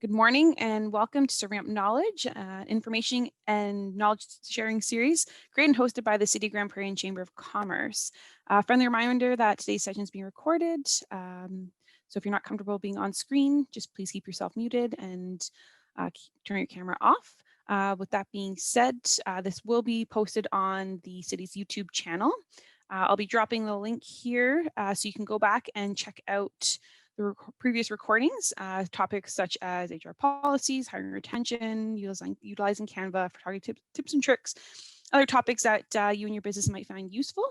Good morning and welcome to Serving Up Knowledge, information and knowledge sharing series, created and hosted by the City of Grand Prairie and Chamber of Commerce. Friendly reminder that today's session is being recorded. So if you're not comfortable being on screen, just please keep yourself muted and turn your camera off. With that being said, this will be posted on the city's YouTube channel. I'll be dropping the link here so you can go back and check out the previous recordings, topics such as HR policies, hiring retention, utilizing Canva for targeted tips and tricks, other topics that you and your business might find useful.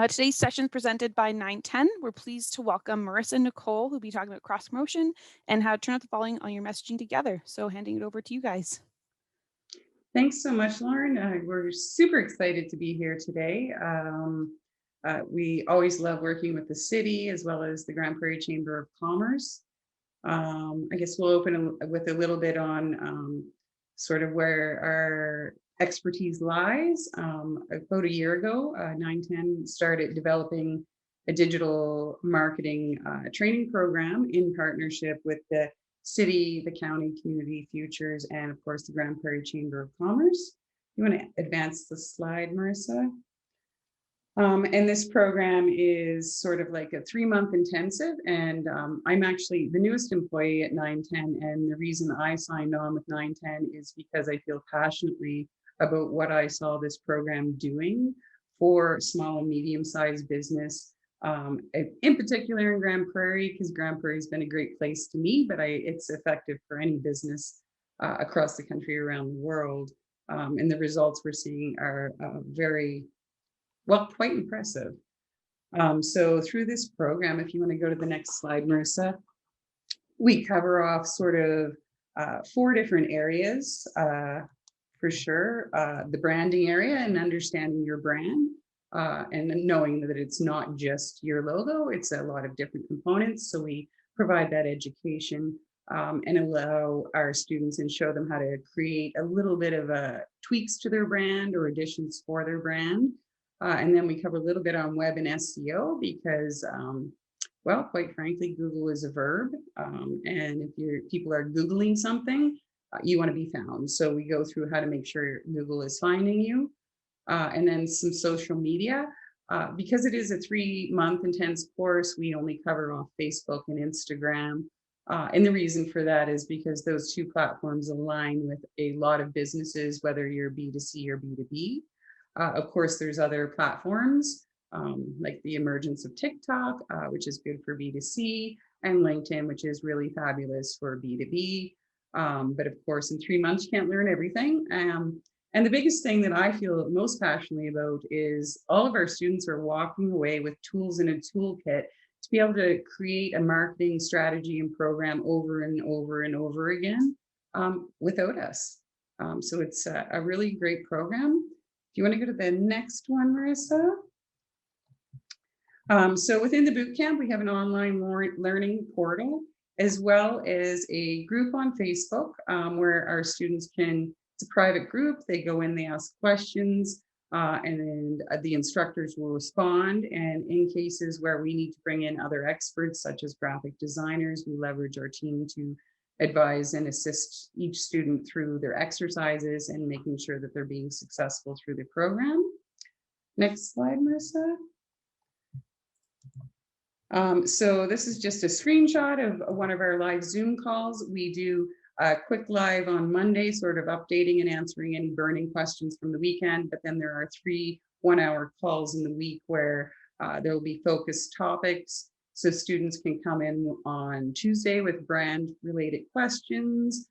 Today's session is presented by 910. We're pleased to welcome Marissa and Nicole, who'll be talking about cross promotion and how to turn out the following on your messaging together. So handing it over to you guys. Thanks so much, Lauren. We're super excited to be here today. We always love working with the city as well as the Grand Prairie Chamber of Commerce. I guess we'll open with a little bit on sort of where our expertise lies. About a year ago, 910 started developing a digital marketing training program in partnership with the city, the county, Community Futures, and of course the Grand Prairie Chamber of Commerce. You want to advance the slide, Marissa? And this program is sort of like a 3-month intensive, and I'm actually the newest employee at 910, and the reason I signed on with 910 is because I feel passionately about what I saw this program doing for small and medium-sized business, in particular in Grand Prairie, because Grand Prairie has been a great place to me, but it's effective for any business across the country, around the world. And the results we're seeing are quite impressive. So through this program, if you want to go to the next slide, Marissa, we cover off sort of 4 different areas for sure. The branding area and understanding your brand. And knowing that it's not just your logo, it's a lot of different components. So we provide that education and allow our students and show them how to create a little bit of tweaks to their brand or additions for their brand. And then we cover a little bit on web and SEO because, well, quite frankly, Google is a verb. And if people are Googling something, you want to be found. So we go through how to make sure Google is finding you. And then some social media. Because it is a 3-month intense course, we only cover off Facebook and Instagram. And the reason for that is because those 2 platforms align with a lot of businesses, whether you're B2C or B2B. Of course, there's other platforms like the emergence of TikTok, which is good for B2C, and LinkedIn, which is really fabulous for B2B. But of course, in 3 months, you can't learn everything. And the biggest thing that I feel most passionately about is all of our students are walking away with tools in a toolkit to be able to create a marketing strategy and program over and over and over again without us. So it's a really great program. Do you want to go to the next one, Marissa? So within the bootcamp, we have an online learning portal, as well as a group on Facebook where our students it's a private group. They go in, they ask questions, and then the instructors will respond. And in cases where we need to bring in other experts, such as graphic designers, we leverage our team to advise and assist each student through their exercises and making sure that they're being successful through the program. Next slide, Marissa. So this is just a screenshot of one of our live Zoom calls. We do a quick live on Monday, sort of updating and answering any burning questions from the weekend, but then there are 3 one-hour calls in the week where there will be focused topics. So students can come in on Tuesday with brand-related questions.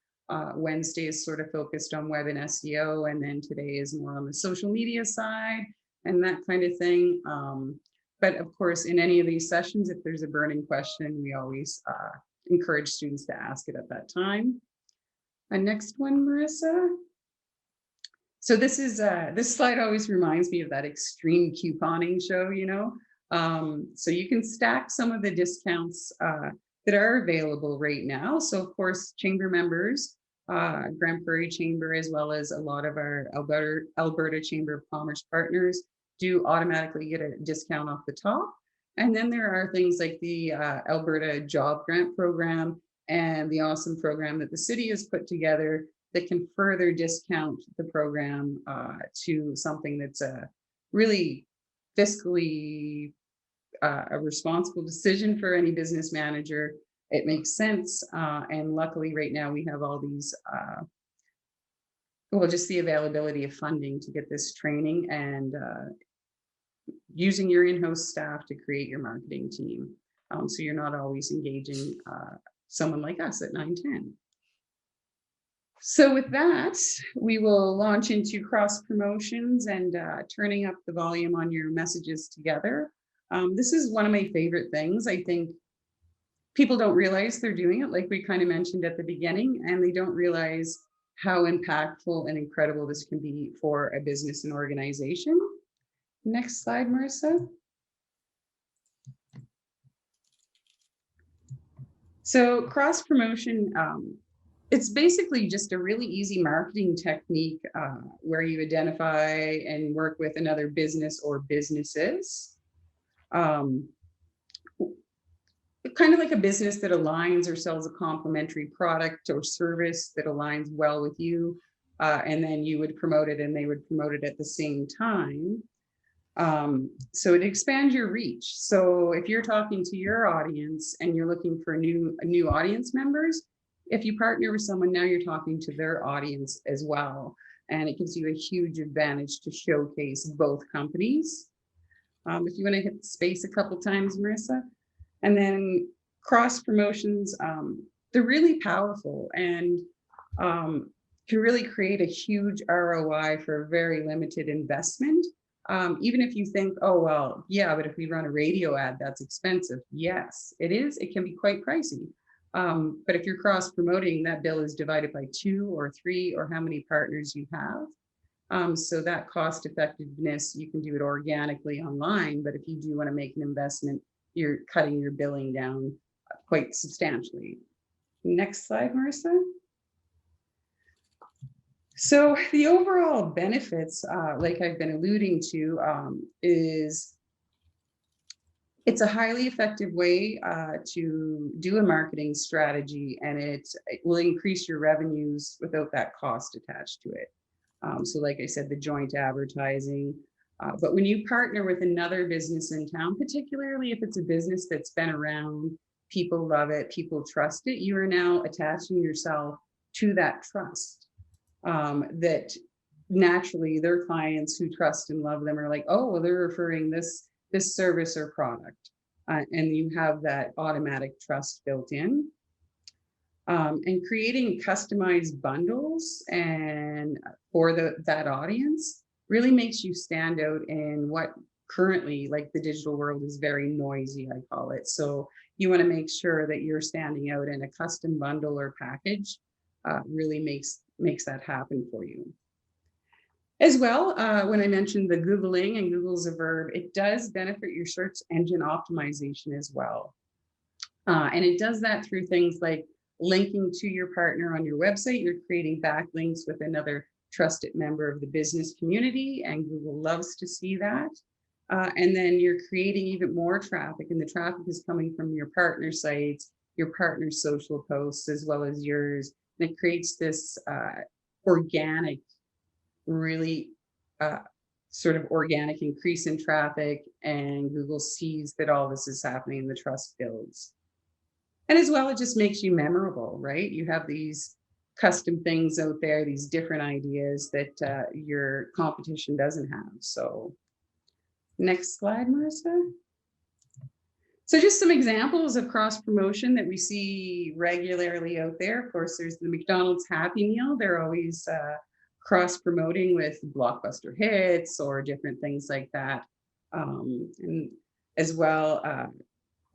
Wednesday is sort of focused on web and SEO, and then today is more on the social media side and that kind of thing. But of course, in any of these sessions, if there's a burning question, we always encourage students to ask it at that time. Next one, Marissa. So this slide always reminds me of that extreme couponing show, you know. So you can stack some of the discounts that are available right now. So of course, chamber members, Grand Prairie Chamber, as well as a lot of our Alberta Chamber of Commerce partners do automatically get a discount off the top. And then there are things like the Alberta Job Grant Program and the awesome program that the city has put together that can further discount the program to something that's a really fiscally a responsible decision for any business manager. It makes sense. And luckily right now we have all these, well, just the availability of funding to get this training and using your in-house staff to create your marketing team. So you're not always engaging someone like us at 910. So with that, we will launch into cross promotions and turning up the volume on your messages together. This is one of my favorite things. I think people don't realize they're doing it, like we kind of mentioned at the beginning, and they don't realize how impactful and incredible this can be for a business and organization. Next slide, Marissa. So cross promotion, it's basically just a really easy marketing technique where you identify and work with another business or businesses. Kind of like a business that aligns or sells a complementary product or service that aligns well with you. And then you would promote it and they would promote it at the same time. So it expands your reach. So if you're talking to your audience and you're looking for new audience members, if you partner with someone, now you're talking to their audience as well. And it gives you a huge advantage to showcase both companies. If you want to hit the space a couple times, Marissa. And then cross promotions, they're really powerful and can really create a huge ROI for a very limited investment. Even if you think, oh, well, yeah, but if we run a radio ad, that's expensive. Yes, it is. It can be quite pricey. But if you're cross promoting, that bill is divided by 2 or 3 or how many partners you have. So that cost effectiveness, you can do it organically online. But if you do want to make an investment, you're cutting your billing down quite substantially. Next slide, Marissa. So the overall benefits, like I've been alluding to, is it's a highly effective way to do a marketing strategy, and it will increase your revenues without that cost attached to it. So like I said, the joint advertising. But when you partner with another business in town, particularly if it's a business that's been around, people love it, people trust it, you are now attaching yourself to that trust. That naturally their clients who trust and love them are like, oh, well, they're referring this service or product. And you have that automatic trust built in. And creating customized bundles and for that audience really makes you stand out in what currently, like the digital world is very noisy, I call it. So you want to make sure that you're standing out, in a custom bundle or package really makes that happen for you. As well, when I mentioned the Googling, and Google's a verb, it does benefit your search engine optimization as well. And it does that through things like linking to your partner on your website. You're creating backlinks with another trusted member of the business community, and Google loves to see that. And then you're creating even more traffic, and the traffic is coming from your partner sites, your partner's social posts, as well as yours. And it creates this organic, really sort of organic increase in traffic, and Google sees that all this is happening and the trust builds. And as well, it just makes you memorable, right? You have these custom things out there, these different ideas that your competition doesn't have. So next slide, Marissa. So just some examples of cross promotion that we see regularly out there. Of course, there's the McDonald's Happy Meal. They're always cross promoting with blockbuster hits or different things like that. And as well,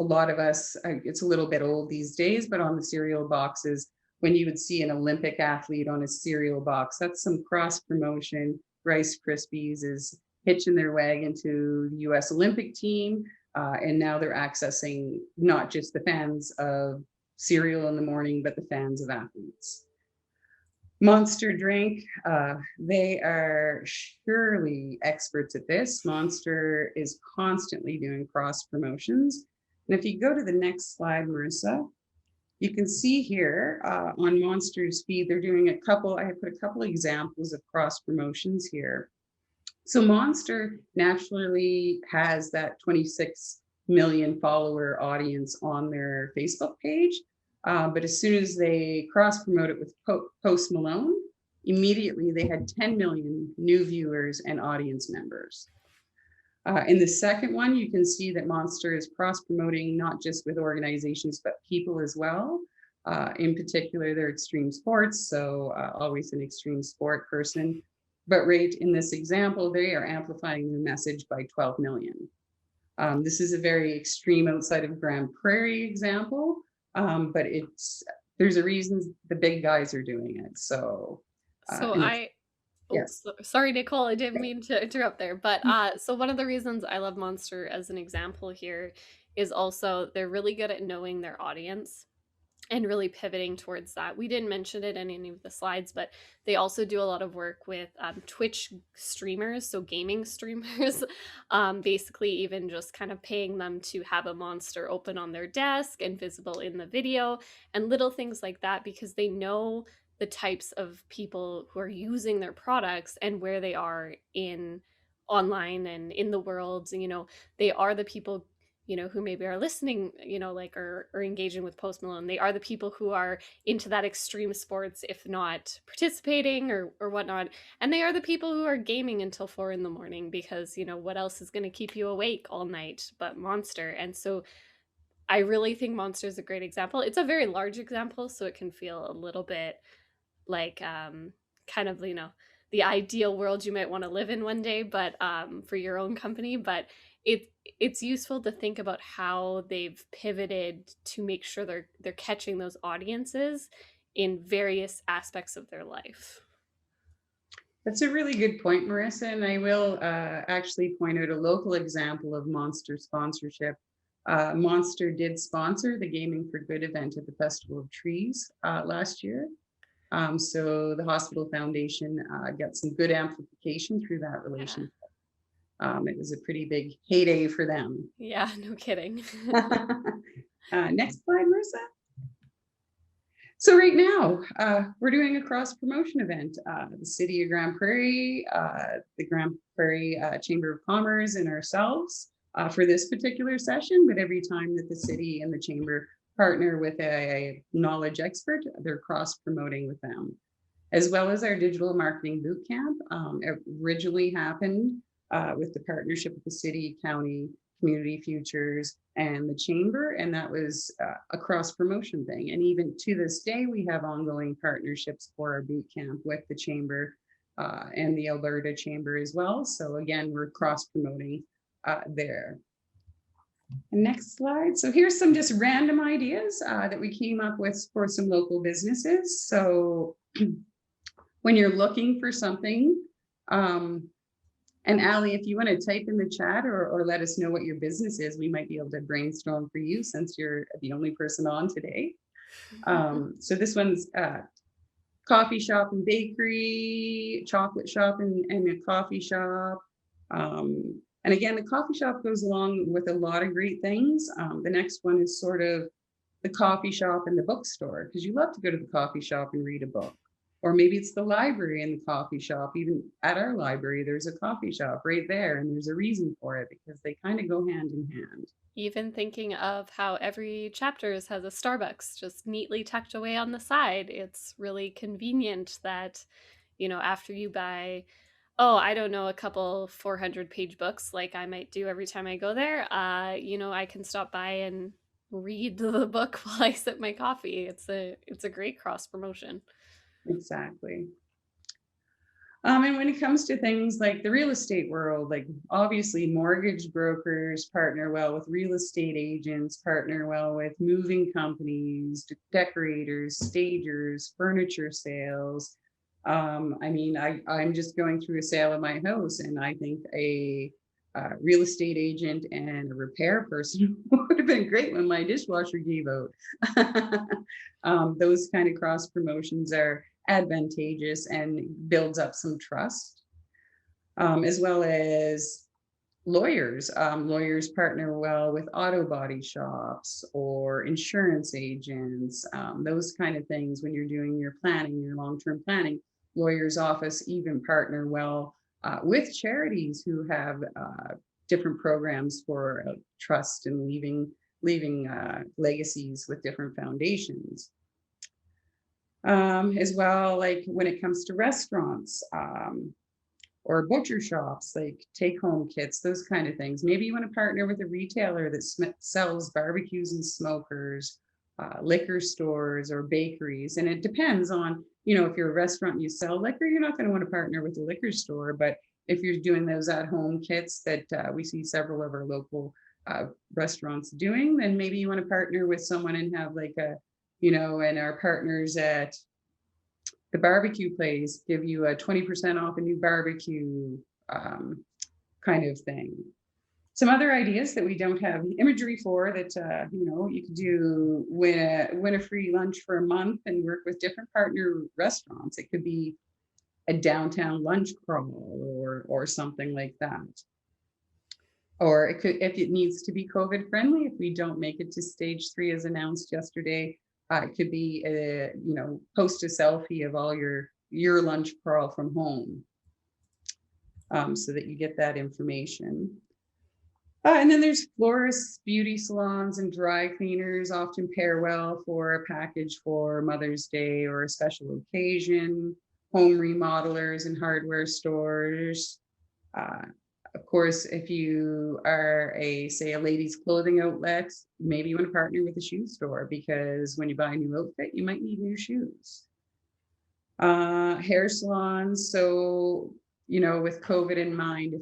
a lot of us, it's a little bit old these days, but on the cereal boxes, when you would see an Olympic athlete on a cereal box, that's some cross promotion. Rice Krispies is hitching their wagon to the US Olympic team. And now they're accessing not just the fans of cereal in the morning, but the fans of athletes. Monster drink, they are surely experts at this. Monster is constantly doing cross promotions. And if you go to the next slide, Marissa, You can see here on Monster's feed, they're doing a couple, I put a couple examples of cross promotions here. So Monster naturally has that 26 million follower audience on their Facebook page. But as soon as they cross promote it with Post Malone, immediately they had 10 million new viewers and audience members. In the second one, you can see that Monster is cross promoting not just with organizations, but people as well. In particular, they're extreme sports, so always an extreme sport person. But right in this example, they are amplifying their message by 12 million. This is a very extreme outside of Grand Prairie example, but there's a reason the big guys are doing it. So, yes. Sorry, Nicole, I didn't mean to interrupt there. But so one of the reasons I love Monster as an example here is also they're really good at knowing their audience and really pivoting towards that. We didn't mention it in any of the slides, but they also do a lot of work with Twitch streamers, so gaming streamers, basically even just kind of paying them to have a Monster open on their desk and visible in the video and little things like that, because they know the types of people who are using their products and where they are in online and in the world. They are the people who maybe are listening, like or engaging with Post Malone. They are the people who are into that extreme sports, if not participating or whatnot. And they are the people who are gaming until 4 a.m, because, what else is going to keep you awake all night but Monster? And so I really think Monster is a great example. It's a very large example, so it can feel a little bit like kind of, the ideal world you might want to live in one day, but for your own company. But it's useful to think about how they've pivoted to make sure they're catching those audiences in various aspects of their life. That's a really good point, Marissa, and I will actually point out a local example of Monster sponsorship. Monster did sponsor the Gaming for Good event at the Festival of Trees last year. So the Hospital Foundation got some good amplification through that relationship. Yeah. It was a pretty big heyday for them. Yeah, no kidding. Next slide, Marissa. So right now, we're doing a cross-promotion event. The City of Grande Prairie, the Grande Prairie Chamber of Commerce, and ourselves for this particular session. But every time that the city and the chamber partner with a knowledge expert, they're cross-promoting with them. As well as our digital marketing boot camp. It originally happened with the partnership with the city, county, community futures, and the chamber, and that was a cross-promotion thing. And even to this day, we have ongoing partnerships for our boot camp with the chamber and the Alberta Chamber as well. So again, we're cross-promoting there. Next slide. So here's some just random ideas that we came up with for some local businesses. So when you're looking for something, and Ali, if you want to type in the chat or let us know what your business is, we might be able to brainstorm for you since you're the only person on today. So this one's coffee shop and bakery, chocolate shop and a coffee shop. And again, the coffee shop goes along with a lot of great things. The next one is sort of the coffee shop and the bookstore, because you love to go to the coffee shop and read a book. Or maybe it's the library and the coffee shop. Even at our library, there's a coffee shop right there, and there's a reason for it because they kind of go hand in hand. Even thinking of how every chapter has a Starbucks just neatly tucked away on the side. It's really convenient that, after you buy, I don't know, a couple 400-page books like I might do every time I go there, I can stop by and read the book while I sip my coffee. It's a great cross promotion. Exactly. And when it comes to things like the real estate world, like obviously mortgage brokers partner well with real estate agents, partner well with moving companies, decorators, stagers, furniture sales. I'm just going through a sale of my house, and I think a real estate agent and a repair person would have been great when my dishwasher gave out. Those kind of cross promotions are advantageous and builds up some trust, as well as lawyers. Lawyers partner well with auto body shops or insurance agents, those kind of things. When you're doing your planning, your long-term planning, lawyers' office even partner well with charities who have different programs for trust and leaving legacies with different foundations. As well, like when it comes to restaurants, or butcher shops, like take home kits, those kind of things. Maybe you want to partner with a retailer that sells barbecues and smokers, liquor stores or bakeries. And it depends on, if you're a restaurant and you sell liquor, you're not going to want to partner with a liquor store. But if you're doing those at home kits that we see several of our local restaurants doing, then maybe you want to partner with someone and have like and our partners at the barbecue place give you a 20% off a new barbecue kind of thing. Some other ideas that we don't have imagery for that, you could do win a free lunch for a month and work with different partner restaurants. It could be a downtown lunch crawl or something like that. Or it could, if it needs to be COVID friendly, if we don't make it to stage 3 as announced yesterday, it could be post a selfie of all your lunch crawl from home, so that you get that information. And then there's florists, beauty salons, and dry cleaners often pair well for a package for Mother's Day or a special occasion. Home remodelers and hardware stores. Of course, if you are a ladies' clothing outlet, maybe you want to partner with a shoe store because when you buy a new outfit, you might need new shoes. Hair salons. So, with COVID in mind, if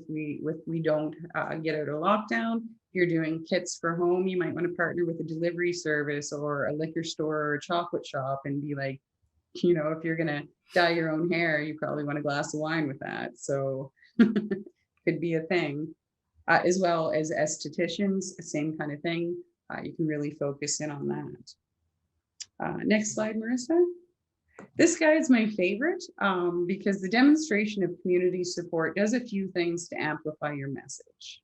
we don't get out of lockdown, you're doing kits for home, you might want to partner with a delivery service or a liquor store or a chocolate shop and be like, if you're going to dye your own hair, you probably want a glass of wine with that. So could be a thing. As well as estheticians, same kind of thing. You can really focus in on that. Next slide, Marissa. This guy is my favorite because the demonstration of community support does a few things to amplify your message.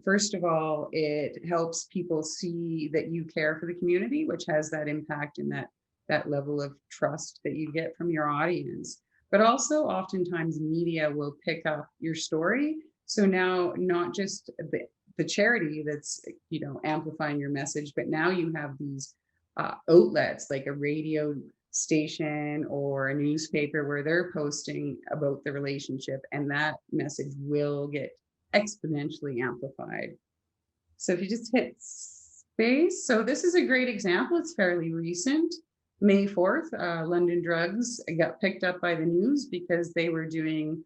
First of all, it helps people see that you care for the community, which has that impact and that level of trust that you get from your audience. But also oftentimes media will pick up your story. So now not just the charity that's, amplifying your message, but now you have these outlets like a radio station or a newspaper where they're posting about the relationship, and that message will get exponentially amplified. So if you just hit space, so this is a great example. It's fairly recent. May 4th, London Drugs got picked up by the news because they were doing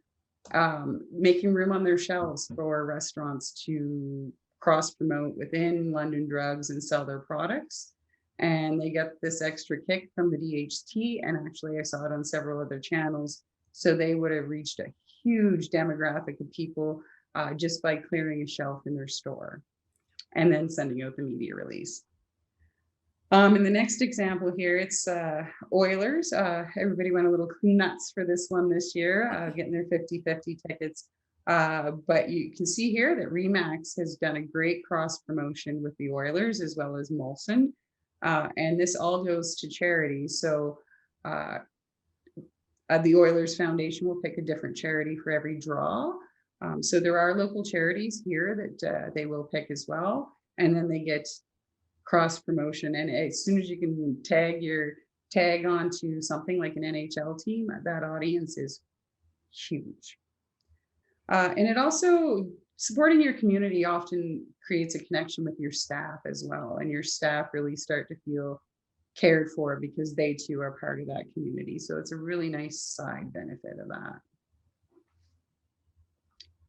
making room on their shelves for restaurants to cross promote within London Drugs and sell their products. And they got this extra kick from the DHT, and actually I saw it on several other channels. So they would have reached a huge demographic of people just by clearing a shelf in their store and then sending out the media release. In the next example here, it's Oilers. Everybody went a little nuts for this one this year, getting their 50-50 tickets. But you can see here that Remax has done a great cross promotion with the Oilers as well as Molson. And this all goes to charity. So the Oilers Foundation will pick a different charity for every draw. So there are local charities here that they will pick as well. And then they get cross promotion. And as soon as you can tag onto something like an NHL team, that audience is huge. And it also, supporting your community often creates a connection with your staff as well. And your staff really start to feel cared for because they too are part of that community. So it's a really nice side benefit of that.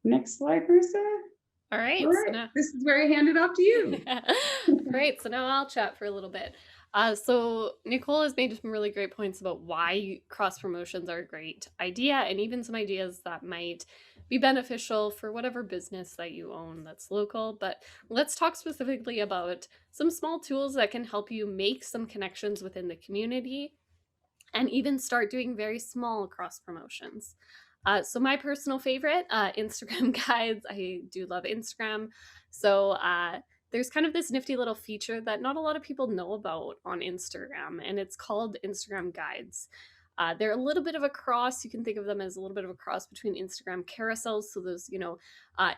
Next slide, Marissa. All right. All right. So now, this is where I hand it off to you. Great. So now I'll chat for a little bit. So Nicole has made some really great points about why cross promotions are a great idea, and even some ideas that might be beneficial for whatever business that you own that's local. But let's talk specifically about some small tools that can help you make some connections within the community and even start doing very small cross promotions. So my personal favorite, Instagram guides. I do love Instagram. So there's kind of this nifty little feature that not a lot of people know about on Instagram, and it's called Instagram guides. They're a little bit of a cross. You can think of them as a little bit of a cross between Instagram carousels, so those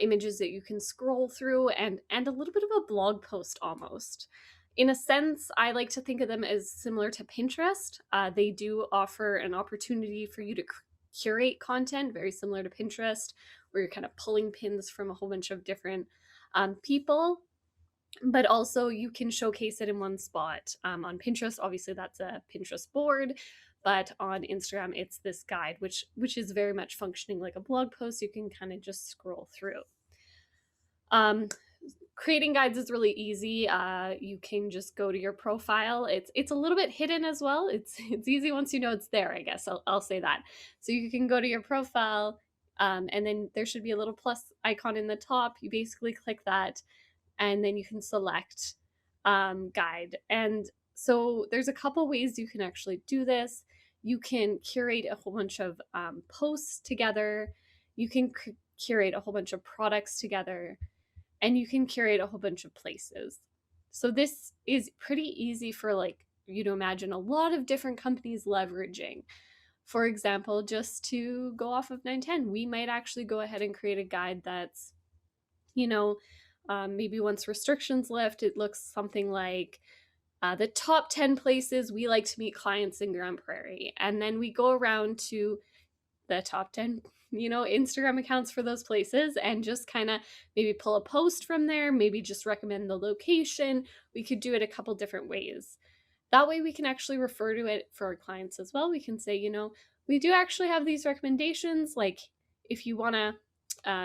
images that you can scroll through, and a little bit of a blog post almost. In a sense, I like to think of them as similar to Pinterest. They do offer an opportunity for you to curate content, very similar to Pinterest, where you're kind of pulling pins from a whole bunch of different people. But also, you can showcase it in one spot. On Pinterest, obviously, that's a Pinterest board. But on Instagram, it's this guide, which is very much functioning like a blog post. You can kind of just scroll through. Creating guides is really easy. You can just go to your profile. It's a little bit hidden as well. It's easy once you know it's there, I guess. I'll say that. So you can go to your profile, and then there should be a little plus icon in the top. You basically click that, and then you can select guide. And so there's a couple ways you can actually do this. You can curate a whole bunch of posts together. You can curate a whole bunch of products together, and you can curate a whole bunch of places. So this is pretty easy for, like, you to imagine a lot of different companies leveraging. For example, just to go off of 910, we might actually go ahead and create a guide that's, maybe once restrictions lift, it looks something like the top 10 places we like to meet clients in Grand Prairie. And then we go around to the top 10 Instagram accounts for those places, and just kind of maybe pull a post from there, maybe just recommend the location. We could do it a couple different ways. That way we can actually refer to it for our clients as well. We can say, we do actually have these recommendations, like if you want to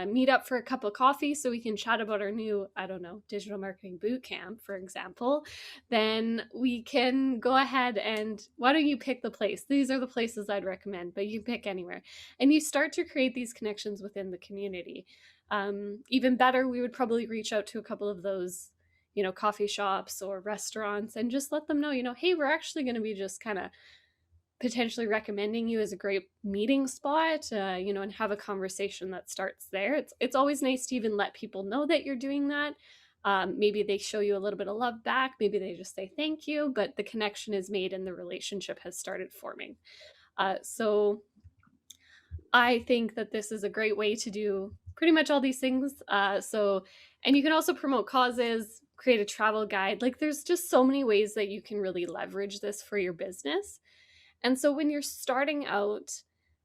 meet up for a cup of coffee so we can chat about our new, I don't know, digital marketing boot camp, for example, then we can go ahead and why don't you pick the place? These are the places I'd recommend, but you pick anywhere. And you start to create these connections within the community. Even better, we would probably reach out to a couple of those, coffee shops or restaurants and just let them know, hey, we're actually going to be just kind of potentially recommending you as a great meeting spot, and have a conversation that starts there. It's always nice to even let people know that you're doing that. Maybe they show you a little bit of love back. Maybe they just say thank you, but the connection is made and the relationship has started forming. So I think that this is a great way to do pretty much all these things. And you can also promote causes, create a travel guide. Like, there's just so many ways that you can really leverage this for your business. And so when you're starting out,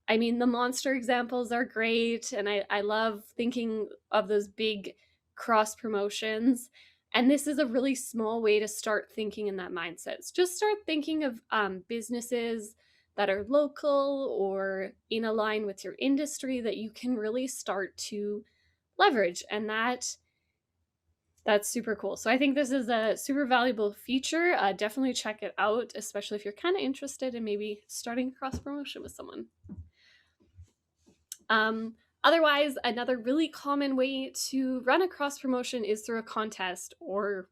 I mean, the monster examples are great. And I love thinking of those big cross promotions. And this is a really small way to start thinking in that mindset. So just start thinking of businesses that are local or in a line with your industry that you can really start to leverage. And that's super cool. So I think this is a super valuable feature. Definitely check it out, especially if you're kind of interested in maybe starting cross promotion with someone. Otherwise, another really common way to run a cross promotion is through a contest or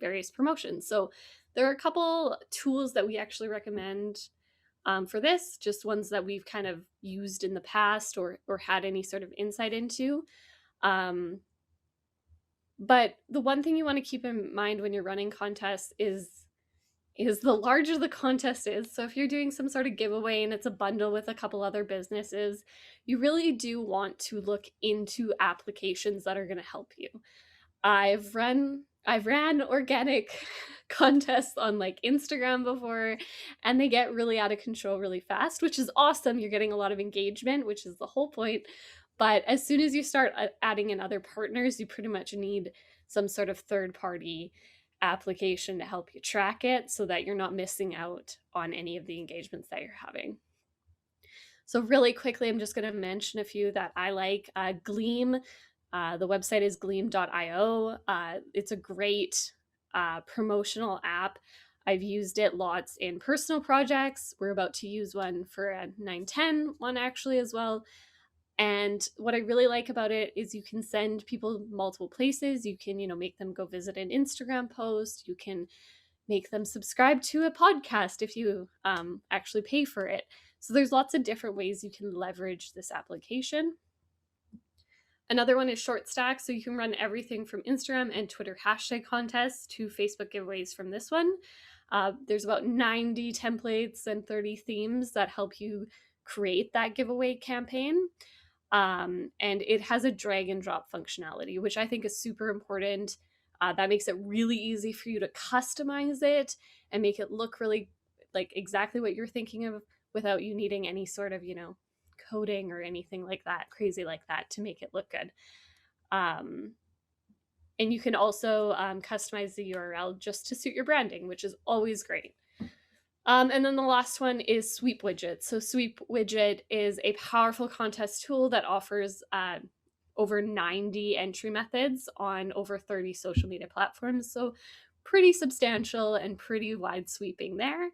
various promotions. So there are a couple tools that we actually recommend for this, just ones that we've kind of used in the past or had any sort of insight into. But the one thing you want to keep in mind when you're running contests is the larger the contest is. So if you're doing some sort of giveaway and it's a bundle with a couple other businesses, you really do want to look into applications that are going to help you. I've ran organic contests on like Instagram before, and they get really out of control really fast, which is awesome. You're getting a lot of engagement, which is the whole point. But as soon as you start adding in other partners, you pretty much need some sort of third-party application to help you track it so that you're not missing out on any of the engagements that you're having. So really quickly, I'm just going to mention a few that I like. Gleam. The website is gleam.io. It's a great promotional app. I've used it lots in personal projects. We're about to use one for a 910 one actually as well. And what I really like about it is you can send people multiple places. You can, make them go visit an Instagram post. You can make them subscribe to a podcast if you actually pay for it. So there's lots of different ways you can leverage this application. Another one is short stack. So you can run everything from Instagram and Twitter hashtag contests to Facebook giveaways from this one. There's about 90 templates and 30 themes that help you create that giveaway campaign. And it has a drag and drop functionality, which I think is super important. That makes it really easy for you to customize it and make it look really like exactly what you're thinking of without you needing any sort of, coding or anything like that, crazy like that, to make it look good. And you can also customize the URL just to suit your branding, which is always great. And then the last one is Sweep Widget. So Sweep Widget is a powerful contest tool that offers over 90 entry methods on over 30 social media platforms. So pretty substantial and pretty wide sweeping there.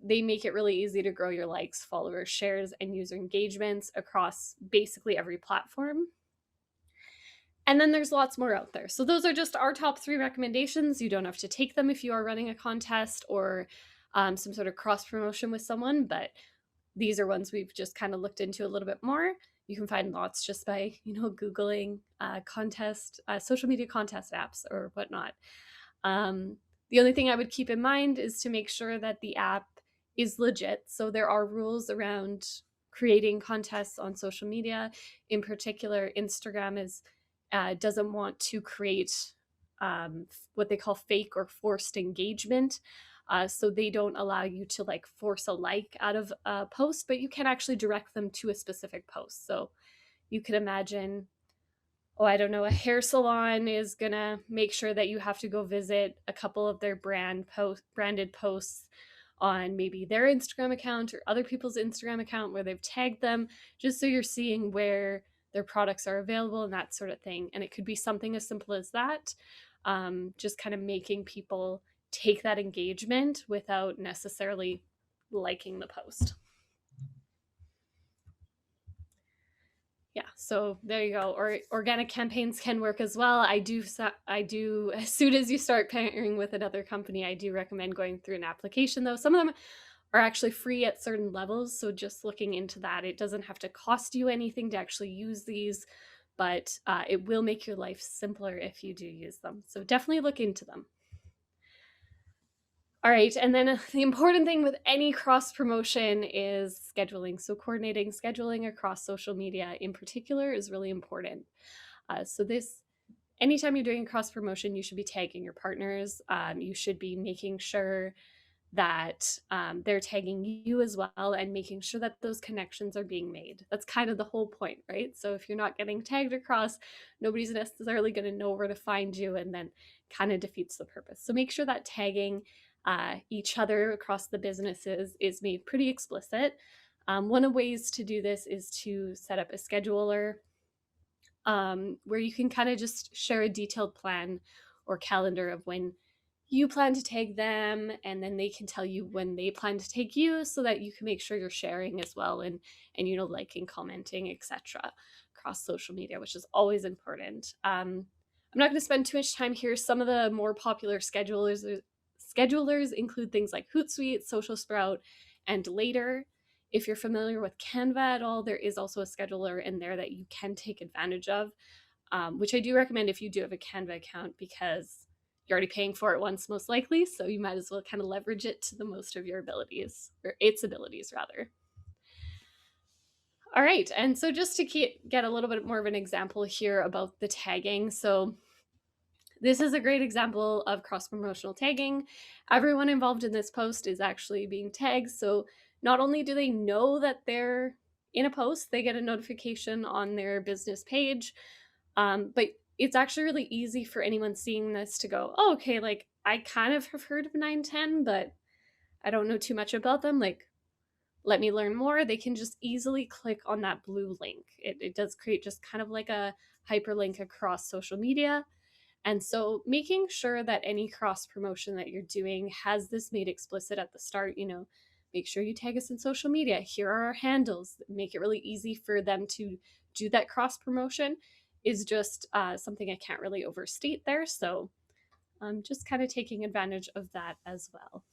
They make it really easy to grow your likes, followers, shares, and user engagements across basically every platform. And then there's lots more out there. So those are just our top 3 recommendations. You don't have to take them if you are running a contest or some sort of cross promotion with someone, but these are ones we've just kind of looked into a little bit more. You can find lots just by, Googling social media contest apps or whatnot. The only thing I would keep in mind is to make sure that the app is legit. So there are rules around creating contests on social media. In particular, Instagram doesn't want to create what they call fake or forced engagement. So they don't allow you to force a like out of a post, but you can actually direct them to a specific post. So you could imagine, I don't know, a hair salon is gonna make sure that you have to go visit a couple of their branded posts on maybe their Instagram account or other people's Instagram account where they've tagged them, just so you're seeing where their products are available and that sort of thing. And it could be something as simple as that, just kind of making people take that engagement without necessarily liking the post. Yeah, so there you go. Or organic campaigns can work as well. I do, as soon as you start partnering with another company, I do recommend going through an application, though. Some of them are actually free at certain levels, so just looking into that. It doesn't have to cost you anything to actually use these, but it will make your life simpler if you do use them. So definitely look into them. All right, and then the important thing with any cross promotion is scheduling. So coordinating scheduling across social media in particular is really important. Anytime you're doing cross promotion, you should be tagging your partners. You should be making sure that they're tagging you as well and making sure that those connections are being made. That's kind of the whole point, right? So if you're not getting tagged across, nobody's necessarily going to know where to find you, and then kind of defeats the purpose. So make sure that tagging each other across the businesses is made pretty explicit. One of the ways to do this is to set up a scheduler where you can kind of just share a detailed plan or calendar of when you plan to tag them, and then they can tell you when they plan to tag you, so that you can make sure you're sharing as well, and liking, commenting, etc. across social media, which is always important. I'm not going to spend too much time here. Some of the more popular schedulers include things like Hootsuite, Social Sprout, and Later. If you're familiar with Canva at all, there is also a scheduler in there that you can take advantage of, which I do recommend if you do have a Canva account, because you're already paying for it once, most likely, so you might as well kind of leverage it to the most of your abilities, or its abilities rather. All right, and so just to get a little bit more of an example here about the tagging. So this is a great example of cross-promotional tagging. Everyone involved in this post is actually being tagged, so not only do they know that they're in a post, they get a notification on their business page, but it's actually really easy for anyone seeing this to go, oh, okay, I kind of have heard of 910, but I don't know too much about them. Let me learn more. They can just easily click on that blue link. It does create just kind of like a hyperlink across social media. And so making sure that any cross promotion that you're doing has this made explicit at the start, make sure you tag us in social media. Here are our handles. Make it really easy for them to do that cross promotion is just something I can't really overstate there. So I'm just kind of taking advantage of that as well.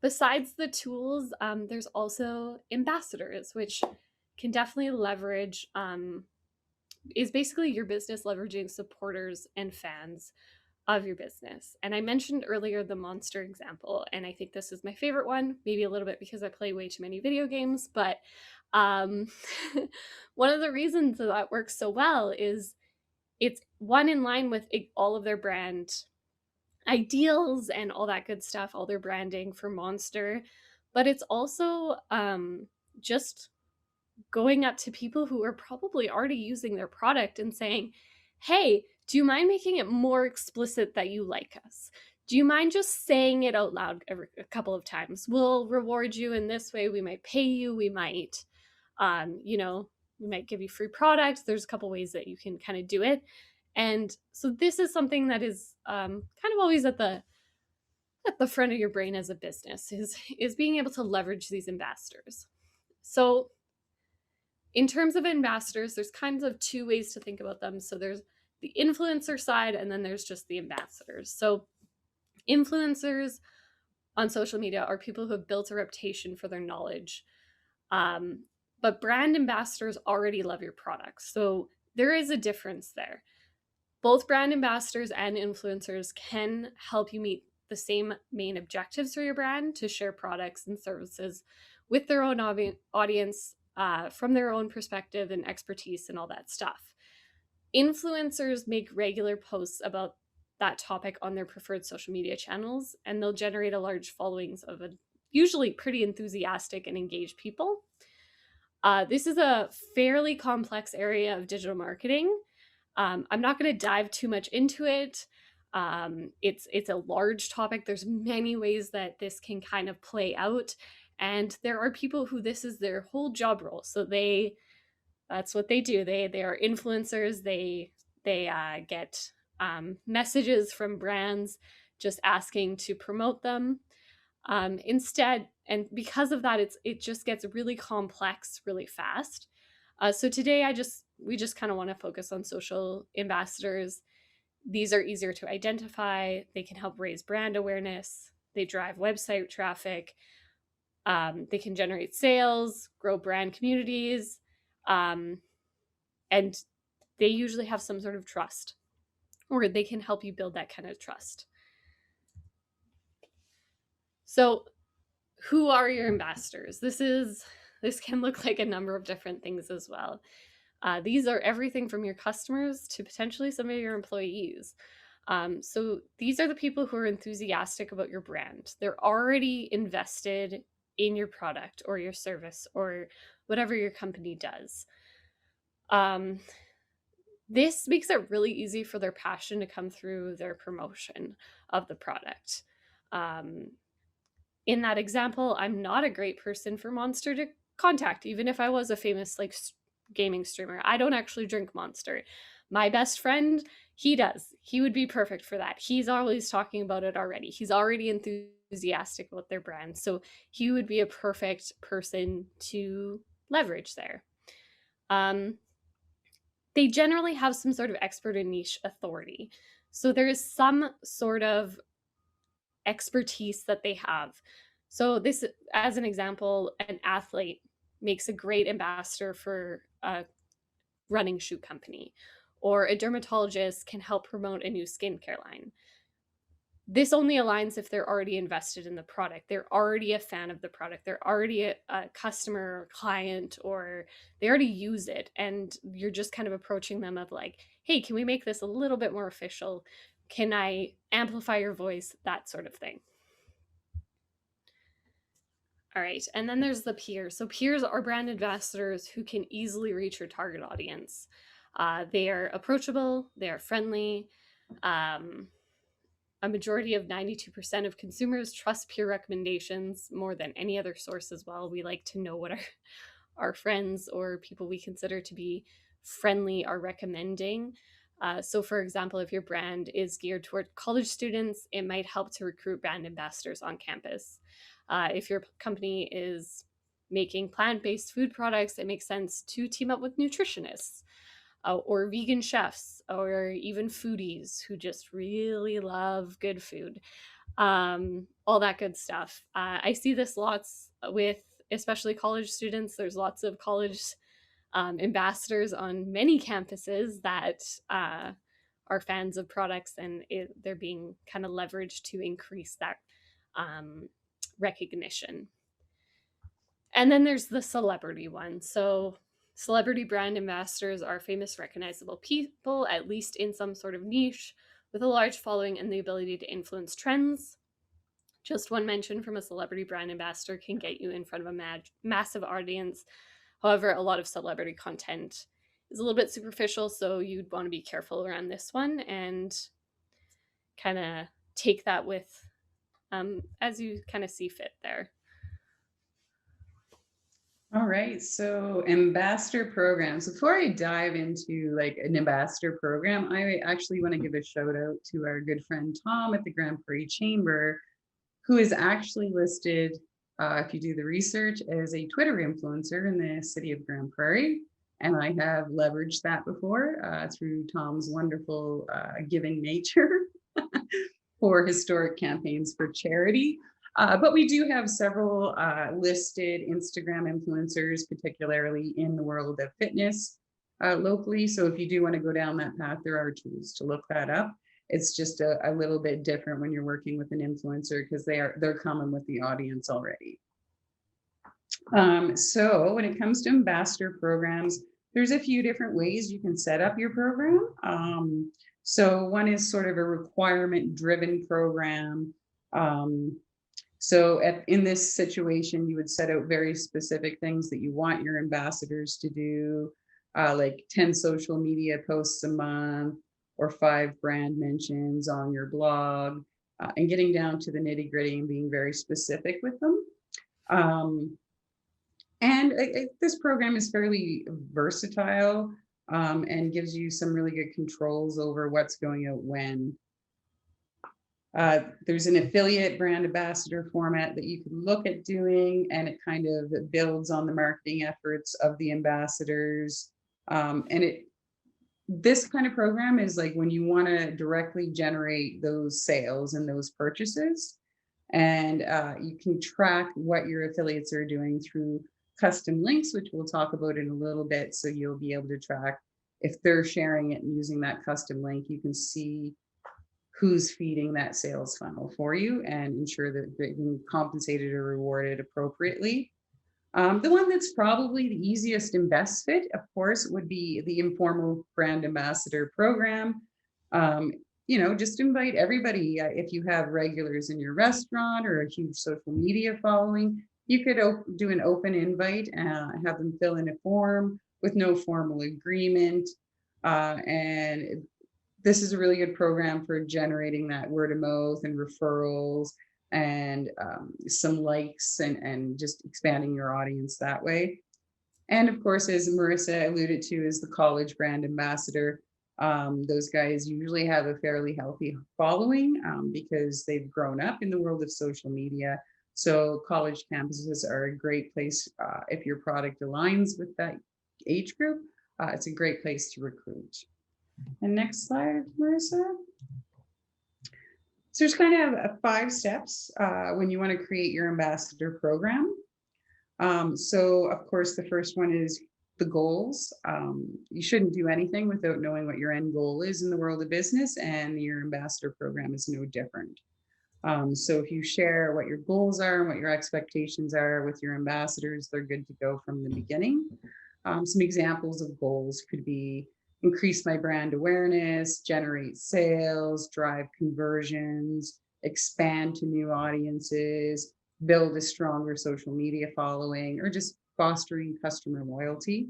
Besides the tools, there's also ambassadors, which can definitely leverage, is basically your business leveraging supporters and fans of your business. And I mentioned earlier the Monster example, and I think this is my favorite one, maybe a little bit because I play way too many video games, but um, one of the reasons that works so well is it's one in line with all of their brand ideals and all that good stuff, all their branding for Monster, but it's also just going up to people who are probably already using their product and saying, hey, do you mind making it more explicit that you like us? Do you mind just saying it out loud a couple of times? We'll reward you in this way. We might pay you. We might, we might give you free products. There's a couple ways that you can kind of do it. And so this is something that is kind of always at the front of your brain as a business is being able to leverage these ambassadors. So in terms of ambassadors, there's kinds of two ways to think about them. So there's the influencer side, and then there's just the ambassadors. So influencers on social media are people who have built a reputation for their knowledge. But brand ambassadors already love your products. So there is a difference there. Both brand ambassadors and influencers can help you meet the same main objectives for your brand, to share products and services with their own audience, from their own perspective and expertise and all that stuff. Influencers make regular posts about that topic on their preferred social media channels, and they'll generate a large followings of usually pretty enthusiastic and engaged people. This is a fairly complex area of digital marketing. I'm not going to dive too much into it. It's a large topic. There's many ways that this can kind of play out. And there are people who this is their whole job role. So that's what they do. They are influencers. They get messages from brands just asking to promote them. Instead, and because of that, it just gets really complex really fast. So today we just kind of want to focus on social ambassadors. These are easier to identify. They can help raise brand awareness. They drive website traffic. They can generate sales, grow brand communities, and they usually have some sort of trust, or they can help you build that kind of trust. So who are your ambassadors? This can look like a number of different things as well. These are everything from your customers to potentially some of your employees. So these are the people who are enthusiastic about your brand. They're already invested in your product or your service or whatever your company does. This makes it really easy for their passion to come through their promotion of the product. In that example, I'm not a great person for Monster to contact, even if I was a famous gaming streamer. I don't actually drink Monster. My best friend, he does. He would be perfect for that. He's always talking about it already. He's already enthusiastic about their brand. So he would be a perfect person to leverage there. They generally have some sort of expert or niche authority. So there is some sort of expertise that they have. So this, as an example, an athlete makes a great ambassador for a running shoe company, or a dermatologist can help promote a new skincare line. This only aligns if they're already invested in the product. They're already a fan of the product. They're already a customer or client, or they already use it. And you're just kind of approaching them of like, hey, can we make this a little bit more official? Can I amplify your voice? That sort of thing. All right. And then there's the peers. So peers are brand ambassadors who can easily reach your target audience. They are approachable. They are friendly. A majority of 92% of consumers trust peer recommendations more than any other source as well. We like to know what our friends or people we consider to be friendly are recommending. So for example, if your brand is geared toward college students, it might help to recruit brand ambassadors on campus. If your company is making plant-based food products, it makes sense to team up with nutritionists. Or vegan chefs, or even foodies who just really love good food. all that good stuff. I see this lots with especially college students. There's lots of college ambassadors on many campuses that are fans of products, and they're being kind of leveraged to increase that recognition. And then there's the celebrity one. So celebrity brand ambassadors are famous, recognizable people, at least in some sort of niche, with a large following and the ability to influence trends. Just one mention from a celebrity brand ambassador can get you in front of a massive audience. However, a lot of celebrity content is a little bit superficial, so you'd want to be careful around this one and kind of take that with as you kind of see fit there. All right, so ambassador programs. Before I dive into like an ambassador program, I actually want to give a shout out to our good friend Tom at the Prairie Chamber, who is actually listed, if you do the research, as a Twitter influencer in the city of Prairie. And I have leveraged that before through Tom's wonderful giving nature for historic campaigns for charity. But we do have several listed Instagram influencers, particularly in the world of fitness locally. So if you do want to go down that path, there are tools to look that up. It's just a little bit different when you're working with an influencer because they're coming with the audience already. So when it comes to ambassador programs, there's a few different ways you can set up your program. So one is sort of a requirement-driven program. So in this situation, you would set out very specific things that you want your ambassadors to do, like 10 social media posts a month or 5 brand mentions on your blog, and getting down to the nitty-gritty and being very specific with them. This program is fairly versatile and gives you some really good controls over what's going out when. There's an affiliate brand ambassador format that you can look at doing, and it kind of builds on the marketing efforts of the ambassadors. This kind of program is like when you want to directly generate those sales and those purchases, and you can track what your affiliates are doing through custom links, which we'll talk about in a little bit. So you'll be able to track if they're sharing it and using that custom link, you can see who's feeding that sales funnel for you and ensure that they're being compensated or rewarded appropriately. The one that's probably the easiest and best fit, of course, would be the informal brand ambassador program. Just invite everybody. If you have regulars in your restaurant or a huge social media following, you could do an open invite and have them fill in a form with no formal agreement. And this is a really good program for generating that word of mouth and referrals and some likes and just expanding your audience that way. And of course, as Marissa alluded to, is the college brand ambassador. Those guys usually have a fairly healthy following because they've grown up in the world of social media. So college campuses are a great place if your product aligns with that age group. It's a great place to recruit. And next slide, Marissa. So there's kind of 5 steps when you want to create your ambassador program. So of course, the first one is the goals. You shouldn't do anything without knowing what your end goal is in the world of business, and your ambassador program is no different. So if you share what your goals are and what your expectations are with your ambassadors, they're good to go from the beginning. Some examples of goals could be increase my brand awareness, generate sales, drive conversions, expand to new audiences, build a stronger social media following, or just fostering customer loyalty.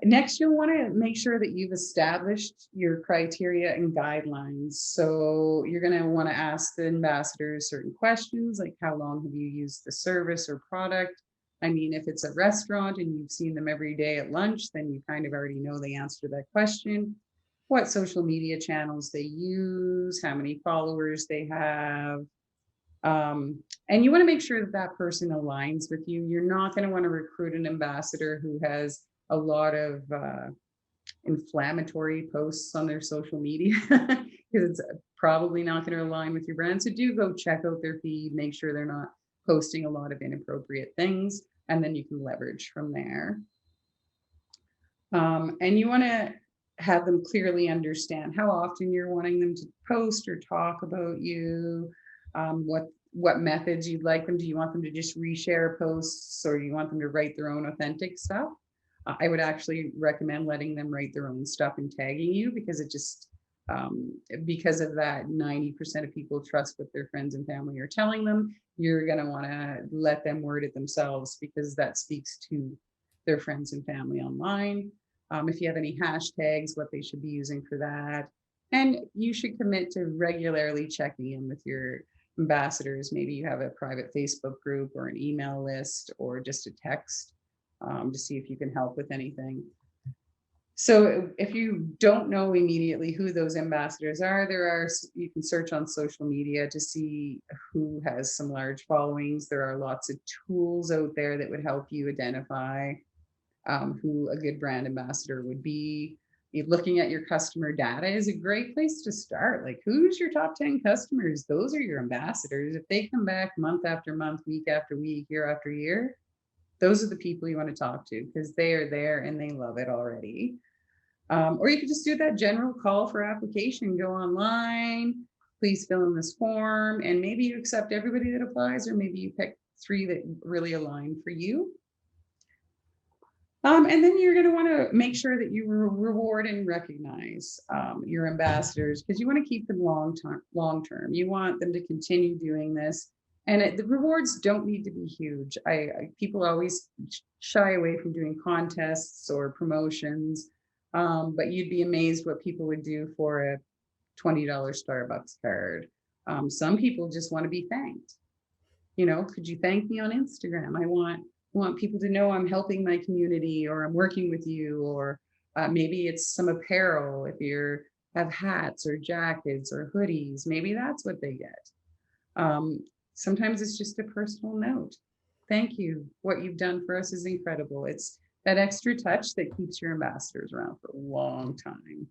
Next, you'll want to make sure that you've established your criteria and guidelines. So you're going to want to ask the ambassadors certain questions, like how long have you used the service or product? I mean, if it's a restaurant and you've seen them every day at lunch, then you kind of already know the answer to that question. What social media channels they use, how many followers they have. And you want to make sure that that person aligns with you. You're not going to want to recruit an ambassador who has a lot of inflammatory posts on their social media because it's probably not going to align with your brand. So do go check out their feed, make sure they're not posting a lot of inappropriate things, and then you can leverage from there. And you want to have them clearly understand how often you're wanting them to post or talk about you, what methods you'd like them. Do you want them to just reshare posts, or you want them to write their own authentic stuff? I would actually recommend letting them write their own stuff and tagging you, because it just because of that 90% of people trust what their friends and family are telling them. You're going to want to let them word it themselves, because that speaks to their friends and family online. If you have any hashtags, what they should be using for that. And you should commit to regularly checking in with your ambassadors. Maybe you have a private Facebook group or an email list or just a text to see if you can help with anything. So if you don't know immediately who those ambassadors are, you can search on social media to see who has some large followings. There are lots of tools out there that would help you identify who a good brand ambassador would be. Looking at your customer data is a great place to start. Like, who's your top 10 customers? Those are your ambassadors. If they come back month after month, week after week, year after year, those are the people you want to talk to, because they are there and they love it already. Or you could just do that general call for application. Go online, please fill in this form, and maybe you accept everybody that applies, or maybe you pick 3 that really align for you. And then you're going to want to make sure that you reward and recognize your ambassadors, because you want to keep them long term. You want them to continue doing this, and the rewards don't need to be huge. People always shy away from doing contests or promotions, but you'd be amazed what people would do for a $20 Starbucks card. Some people just want to be thanked. Could you thank me on Instagram? I want people to know I'm helping my community, or I'm working with you, or maybe it's some apparel. If you have hats or jackets or hoodies, maybe that's what they get. Sometimes it's just a personal note. Thank you. What you've done for us is incredible. It's that extra touch that keeps your ambassadors around for a long time.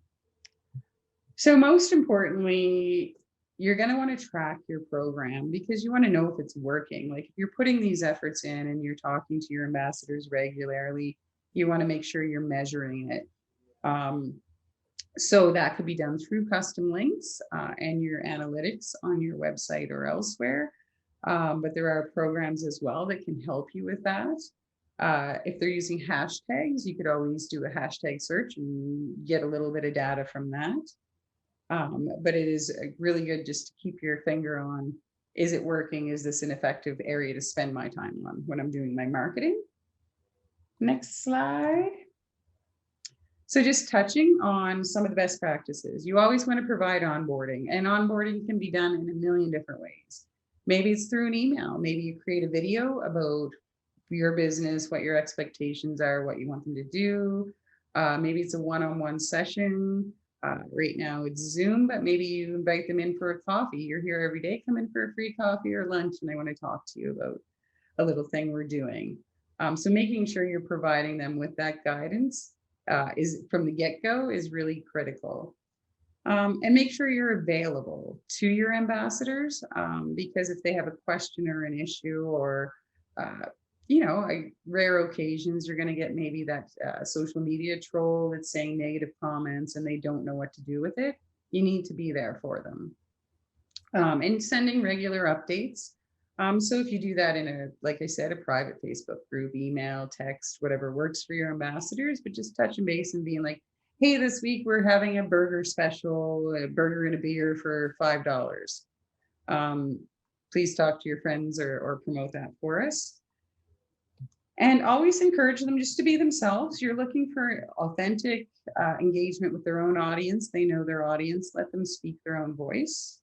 So most importantly, you're going to want to track your program, because you want to know if it's working. Like, if you're putting these efforts in and you're talking to your ambassadors regularly, you want to make sure you're measuring it. So that could be done through custom links and your analytics on your website or elsewhere. But there are programs as well that can help you with that. If they're using hashtags, you could always do a hashtag search and get a little bit of data from that. But it is really good just to keep your finger on, is it working? Is this an effective area to spend my time on when I'm doing my marketing? Next slide. So just touching on some of the best practices. You always want to provide onboarding, and onboarding can be done in a million different ways. Maybe it's through an email. Maybe you create a video about your business, what your expectations are, what you want them to do. Maybe it's a one-on-one session. Right now it's Zoom, but maybe you invite them in for a coffee. You're here every day, come in for a free coffee or lunch, and I want to talk to you about a little thing we're doing. So making sure you're providing them with that guidance is from the get-go is really critical. And make sure you're available to your ambassadors, because if they have a question or an issue, or rare occasions, you're going to get maybe that social media troll that's saying negative comments and they don't know what to do with it. You need to be there for them. And sending regular updates. So if you do that in like I said, a private Facebook group, email, text, whatever works for your ambassadors, but just touching base and being like, hey, this week we're having a burger special, a burger and a beer for $5. Please talk to your friends or promote that for us. And always encourage them just to be themselves. You're looking for authentic engagement with their own audience. They know their audience. Let them speak their own voice.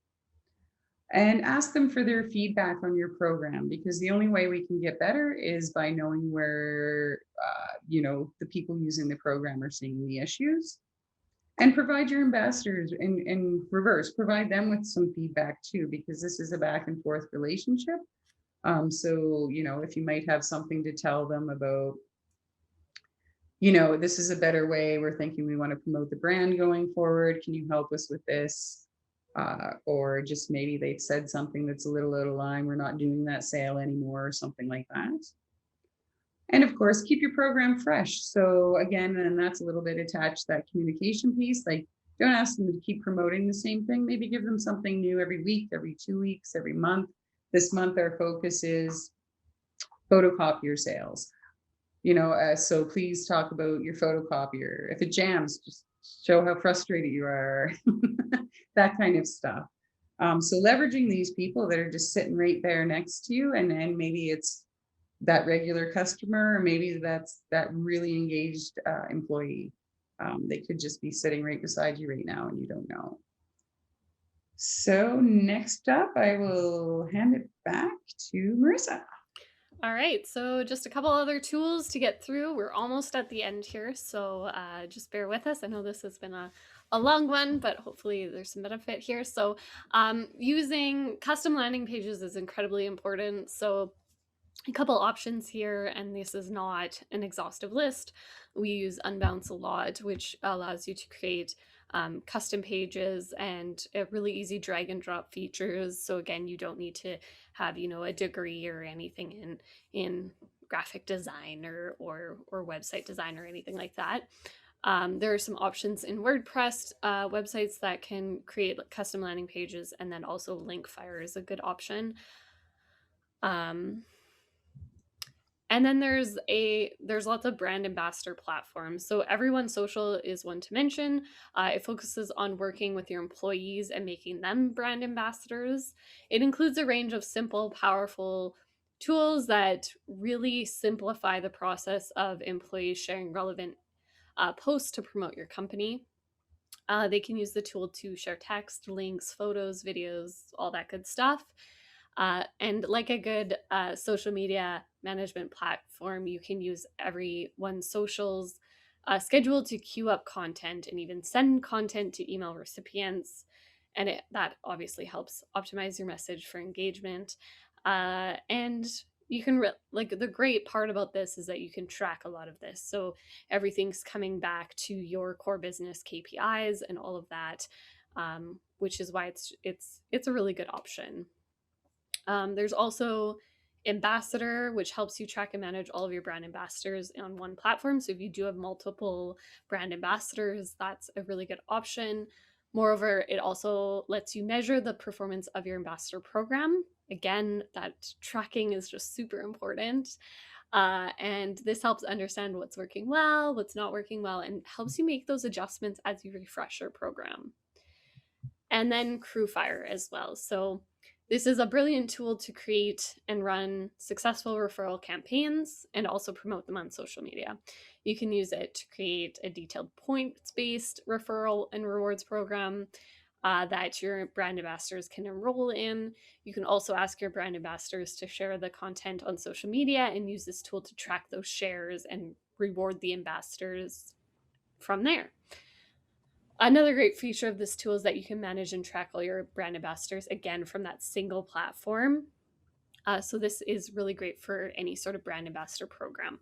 And ask them for their feedback on your program, because the only way we can get better is by knowing where the people using the program are seeing the issues. And provide your ambassadors in reverse, provide them with some feedback too, because this is a back and forth relationship. So, if you might have something to tell them about, this is a better way, we're thinking we want to promote the brand going forward. Can you help us with this? or just maybe they've said something that's a little out of line. We're not doing that sale anymore, or something like that. And of course, keep your program fresh. So again, and that's a little bit attached to that communication piece. Like, don't ask them to keep promoting the same thing. Maybe give them something new every week, every 2 weeks, every month. This month, our focus is photocopier sales. So please talk about your photocopier. If it jams, just show how frustrated you are. That kind of stuff. So leveraging these people that are just sitting right there next to you, and maybe it's that regular customer, or maybe that's that really engaged employee. They could just be sitting right beside you right now and you don't know. So next up, I will hand it back to Marissa. All right, so just a couple other tools to get through. We're almost at the end here, so just bear with us. I know this has been a long one, but hopefully there's some benefit here. So using custom landing pages is incredibly important. So a couple options here, and this is not an exhaustive list. We use Unbounce a lot, which allows you to create custom pages and really easy drag and drop features. So again, you don't need to have a degree or anything in graphic design or website design or anything like that. There are some options in WordPress websites that can create custom landing pages, and then also Linkfire is a good option. And then there's lots of brand ambassador platforms. So Everyone Social is one to mention. It focuses on working with your employees and making them brand ambassadors. It includes a range of simple, powerful tools that really simplify the process of employees sharing relevant posts to promote your company. They can use the tool to share text, links, photos, videos, all that good stuff. And like a good social media management platform, you can use Everyone's Socials schedule to queue up content and even send content to email recipients. And that obviously helps optimize your message for engagement. And you can the great part about this is that you can track a lot of this. So everything's coming back to your core business KPIs and all of that, which is why it's a really good option. There's also Ambassador, which helps you track and manage all of your brand ambassadors on one platform. So if you do have multiple brand ambassadors, that's a really good option. Moreover, it also lets you measure the performance of your ambassador program. Again, that tracking is just super important. And this helps understand what's working well, what's not working well, and helps you make those adjustments as you refresh your program. And then Crewfire as well. So this is a brilliant tool to create and run successful referral campaigns and also promote them on social media. You can use it to create a detailed points-based referral and rewards program that your brand ambassadors can enroll in. You can also ask your brand ambassadors to share the content on social media and use this tool to track those shares and reward the ambassadors from there. Another great feature of this tool is that you can manage and track all your brand ambassadors, again, from that single platform. So this is really great for any sort of brand ambassador program.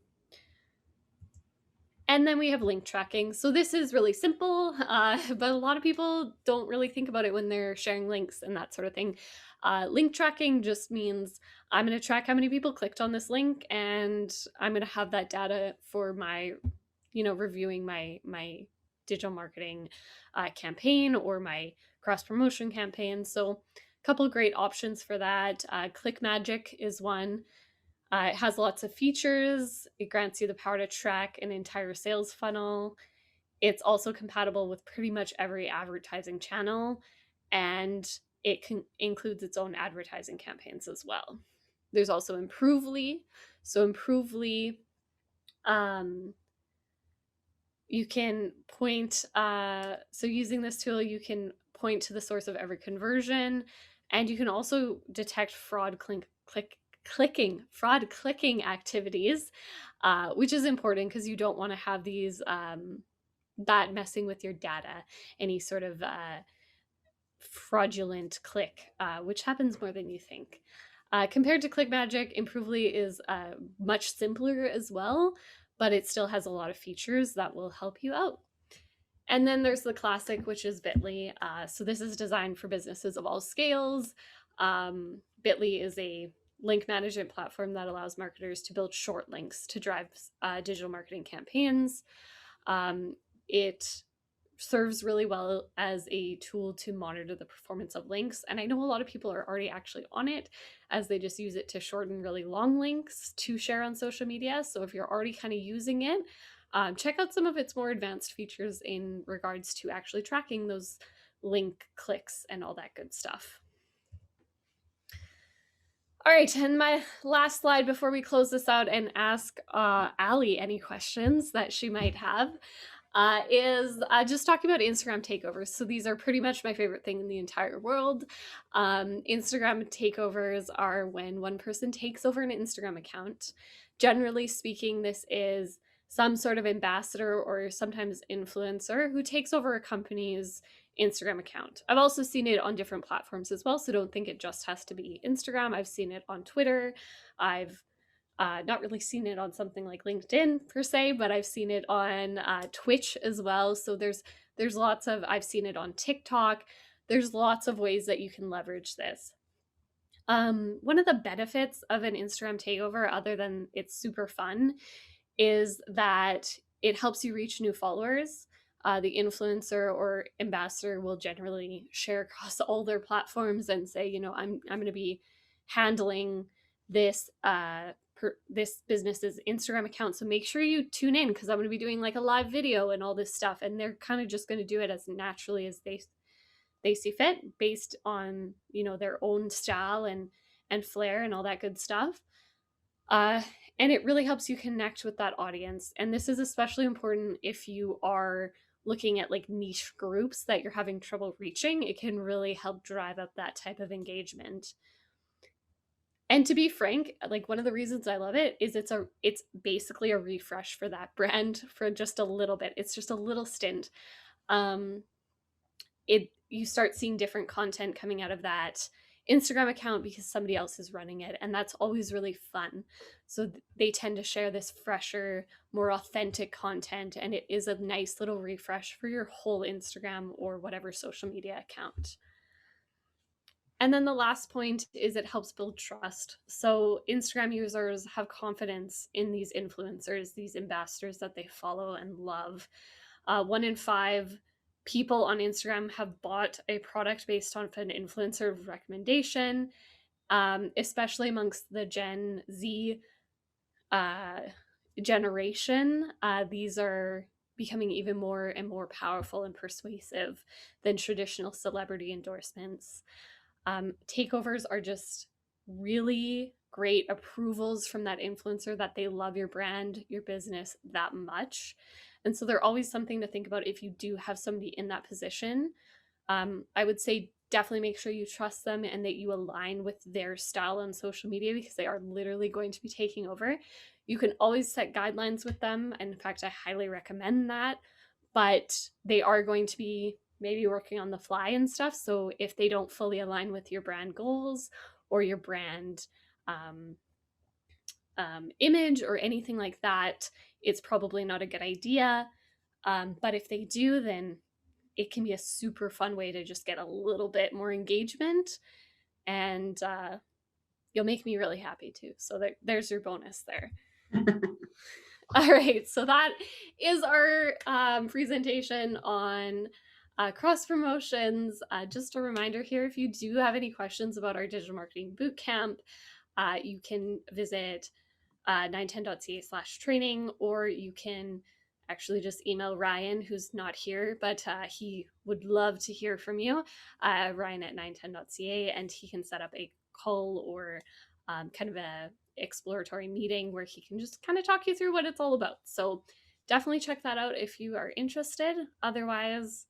And then we have link tracking. So this is really simple, but a lot of people don't really think about it when they're sharing links and that sort of thing. Link tracking just means I'm going to track how many people clicked on this link, and I'm going to have that data for my, reviewing my digital marketing campaign or my cross promotion campaign. So a couple great options for that. ClickMagick is one. It has lots of features. It grants you the power to track an entire sales funnel. It's also compatible with pretty much every advertising channel, and it includes its own advertising campaigns as well. There's also Improvely. So Improvely, you can point, so using this tool, you can point to the source of every conversion, and you can also detect fraud clicking activities, which is important because you don't want to have these that messing with your data, any sort of fraudulent click, which happens more than you think. Compared to ClickMagick, Improvely is much simpler as well, but it still has a lot of features that will help you out. And then there's the classic, which is Bitly. So this is designed for businesses of all scales. Bitly is a link management platform that allows marketers to build short links to drive digital marketing campaigns. It serves really well as a tool to monitor the performance of links. And I know a lot of people are already actually on it, as they just use it to shorten really long links to share on social media. So if you're already kind of using it, check out some of its more advanced features in regards to actually tracking those link clicks and all that good stuff. All right, and my last slide before we close this out and ask Allie any questions that she might have is just talking about Instagram takeovers. So these are pretty much my favorite thing in the entire world. Instagram takeovers are when one person takes over an Instagram account. Generally speaking, this is some sort of ambassador or sometimes influencer who takes over a company's Instagram account. I've also seen it on different platforms as well, so don't think it just has to be Instagram. I've seen it on Twitter. I've not really seen it on something like LinkedIn per se, but I've seen it on Twitch as well. So there's lots of, I've seen it on TikTok. There's lots of ways that you can leverage this. One of the benefits of an Instagram takeover, other than it's super fun, is that it helps you reach new followers. The influencer or ambassador will generally share across all their platforms and say, you know, I'm going to be handling this this business's Instagram account, so make sure you tune in because I'm going to be doing like a live video and all this stuff. And they're kind of just going to do it as naturally as they see fit, based on, you know, their own style and flair and all that good stuff. And it really helps you connect with that audience. And this is especially important if you are looking at like niche groups that you're having trouble reaching. It can really help drive up that type of engagement. And to be frank, like one of the reasons I love it is it's basically a refresh for that brand for just a little bit. It's just a little stint. You start seeing different content coming out of that Instagram account because somebody else is running it, and that's always really fun. So they tend to share this fresher, more authentic content, and it is a nice little refresh for your whole Instagram or whatever social media account. And then the last point is it helps build trust. So Instagram users have confidence in these influencers, these ambassadors that they follow and love. 1 in 5 people on Instagram have bought a product based on an influencer recommendation, especially amongst the Gen Z generation. These are becoming even more and more powerful and persuasive than traditional celebrity endorsements. Takeovers are just really great approvals from that influencer that they love your brand, your business that much. And so they're always something to think about if you do have somebody in that position. I would say definitely make sure you trust them and that you align with their style on social media, because they are literally going to be taking over. You can always set guidelines with them. And in fact, I highly recommend that. But they are going to be maybe working on the fly and stuff. So if they don't fully align with your brand goals or your brand image or anything like that, it's probably not a good idea. But if they do, then it can be a super fun way to just get a little bit more engagement, and you'll make me really happy too. So there's your bonus there. All right, so that is our presentation on cross promotions. Just a reminder here, if you do have any questions about our digital marketing bootcamp, you can visit 910.ca/training, or you can actually just email Ryan, who's not here, but he would love to hear from you, Ryan at 910.ca, and he can set up a call or kind of a exploratory meeting where he can just kind of talk you through what it's all about. So definitely check that out if you are interested. Otherwise,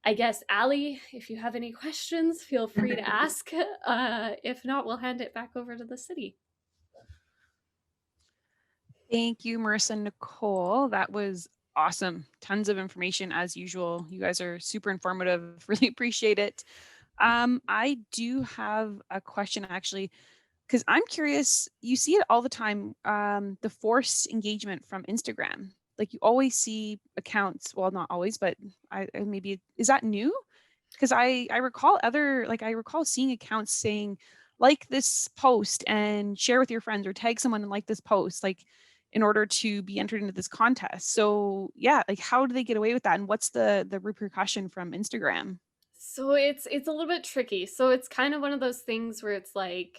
I guess, Allie, if you have any questions, feel free to ask. If not, we'll hand it back over to the city. Thank you, Marissa and Nicole. That was awesome. Tons of information as usual. You guys are super informative. Really appreciate it. I do have a question actually, because I'm curious, you see it all the time, the forced engagement from Instagram. like you always see accounts, well, not always, but maybe, is that new? Because I recall I recall seeing accounts saying, like this post and share with your friends, or tag someone and like this post, like in order to be entered into this contest. So yeah, like how do they get away with that? And what's the repercussion from Instagram? So it's a little bit tricky. So it's kind of one of those things where it's like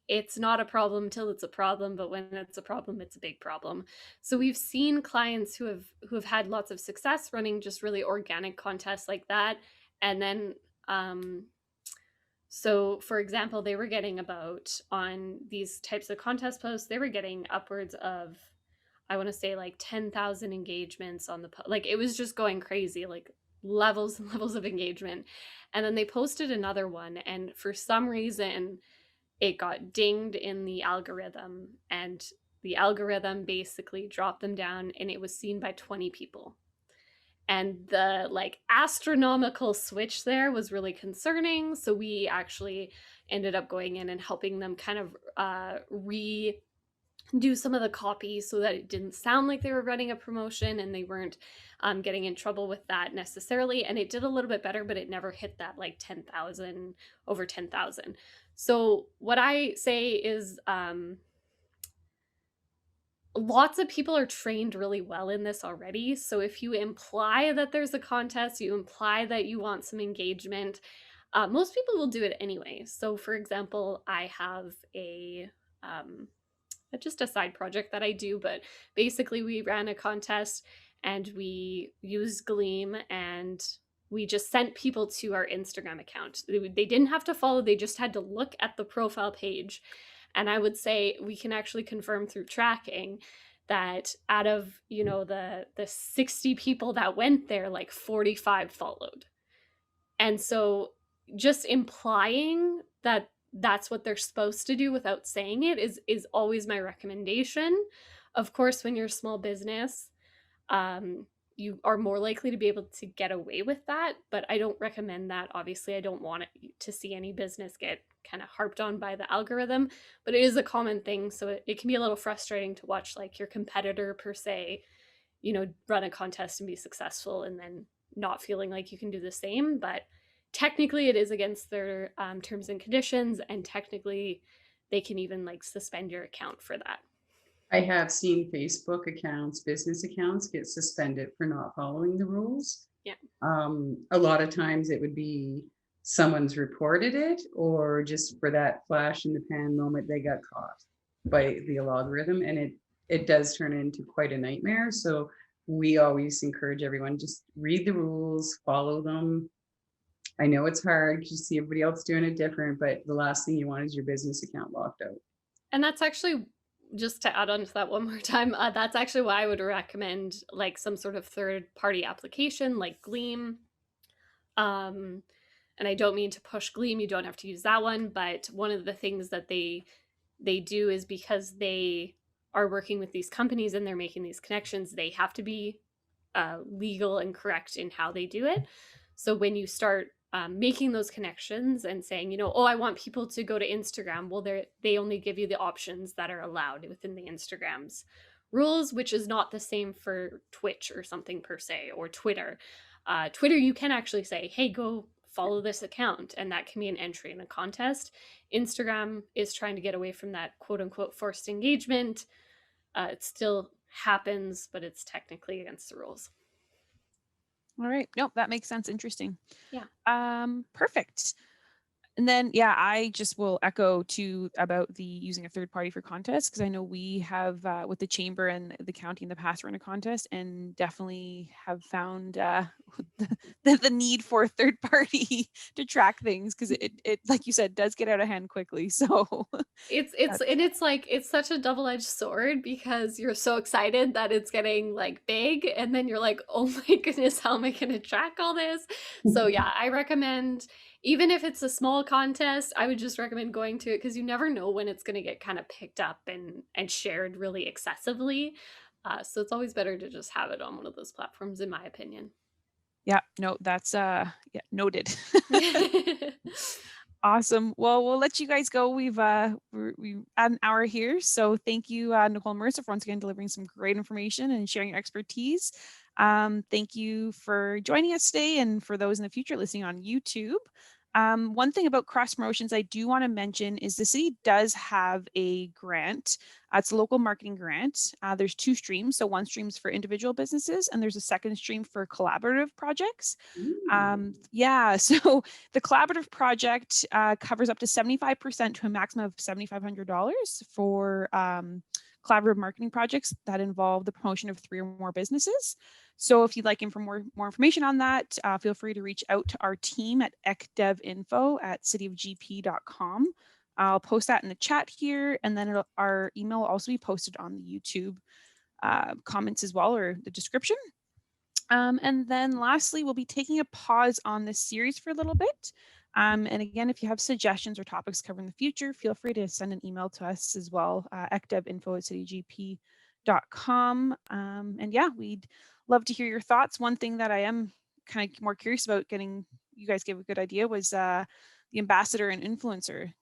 it's not a problem till it's a problem, but when it's a problem, it's a big problem. So we've seen clients who have had lots of success running just really organic contests like that, and then so for example, they were getting about on these types of contest posts, they were getting upwards of, I want to say like 10,000 engagements on the like it was just going crazy, like levels and levels of engagement. And then they posted another one, and for some reason it got dinged in the algorithm, and the algorithm basically dropped them down, and it was seen by 20 people. And the like astronomical switch there was really concerning, so we actually ended up going in and helping them kind of redo some of the copy so that it didn't sound like they were running a promotion, and they weren't getting in trouble with that necessarily. And it did a little bit better, but it never hit that like 10,000, over 10,000. So what I say is lots of people are trained really well in this already. So if you imply that there's a contest, you imply that you want some engagement, most people will do it anyway. So for example, I have um, just a side project that I do, but basically we ran a contest and we used Gleam, and we just sent people to our Instagram account. They didn't have to follow, they just had to look at the profile page. And I would say we can actually confirm through tracking that out of, the 60 people that went there, like 45 followed. And so just implying that that's what they're supposed to do without saying it is always my recommendation. Of course, when you're a small business, you are more likely to be able to get away with that, but I don't recommend that. Obviously, I don't want to see any business get kind of harped on by the algorithm, but it is a common thing, so it can be a little frustrating to watch like your competitor per se, run a contest and be successful, and then not feeling like you can do the same. But technically it is against their terms and conditions, and technically they can even like suspend your account for that. I have seen Facebook accounts, business accounts get suspended for not following the rules. Yeah. A lot of times it would be someone's reported it, or just for that flash in the pan moment, they got caught by the algorithm, and it does turn into quite a nightmare. So we always encourage everyone, just read the rules, follow them. I know it's hard because you see everybody else doing it different, but the last thing you want is your business account locked out. And that's actually, just to add on to that one more time, that's actually why I would recommend like some sort of third party application like Gleam. And I don't mean to push Gleam, you don't have to use that one, but one of the things that they do is, because they are working with these companies and they're making these connections, they have to be legal and correct in how they do it. So when you start making those connections and saying, oh, I want people to go to Instagram, well, they only give you the options that are allowed within the Instagram's rules, which is not the same for Twitch or something per se, or Twitter. Twitter, you can actually say, hey, go follow this account, and that can be an entry in a contest. Instagram is trying to get away from that quote unquote forced engagement. It still happens, but it's technically against the rules. All right. Nope, that makes sense. Interesting. Yeah. Perfect. And then, yeah, I just will echo too about the using a third party for contests, because I know we have with the chamber and the county in the past run a contest, and definitely have found the need for a third party to track things, because it like you said, does get out of hand quickly. So it's like, it's such a double-edged sword, because you're so excited that it's getting like big, and then you're like, oh my goodness, how am I going to track all this? So yeah, I recommend, even if it's a small contest, I would just recommend going to it, because you never know when it's going to get kind of picked up and shared really excessively. So it's always better to just have it on one of those platforms, in my opinion. yeah, no, that's yeah, noted. Awesome. Well, we'll let you guys go. We had an hour here, so thank you, Nicole and Marissa, for once again delivering some great information and sharing your expertise. Thank you for joining us today, and for those in the future listening on YouTube. One thing about cross promotions I do want to mention is the city does have a grant. It's a local marketing grant. There's two streams. So one stream's for individual businesses, and there's a second stream for collaborative projects. Yeah, so the collaborative project covers up to 75% to a maximum of $7,500 for collaborative marketing projects that involve the promotion of 3 or more businesses. So if you'd like more information on that, feel free to reach out to our team at ecdevinfo@cityofgp.com. I'll post that in the chat here, and then our email will also be posted on the YouTube comments as well, or the description. And then lastly, we'll be taking a pause on this series for a little bit. And again, if you have suggestions or topics covered in the future, feel free to send an email to us as well, ecdevinfo@citygp.com. And yeah, we'd love to hear your thoughts. One thing that I am kind of more curious about getting, you guys gave a good idea, was the ambassador and influencer.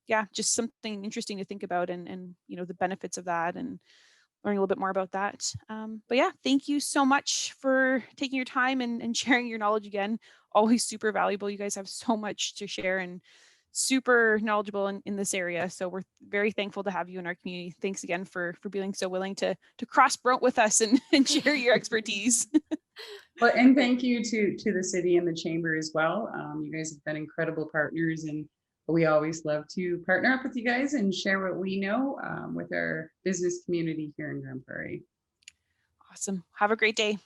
Yeah, just something interesting to think about, and you know, the benefits of that, and learning a little bit more about that. But yeah, thank you so much for taking your time and sharing your knowledge again. Always super valuable. You guys have so much to share and super knowledgeable in this area. So we're very thankful to have you in our community. Thanks again for being so willing to cross broat with us and share your expertise. Well, and thank you to the city and the chamber as well. You guys have been incredible partners, and we always love to partner up with you guys and share what we know with our business community here in Grande Prairie. Awesome. Have a great day.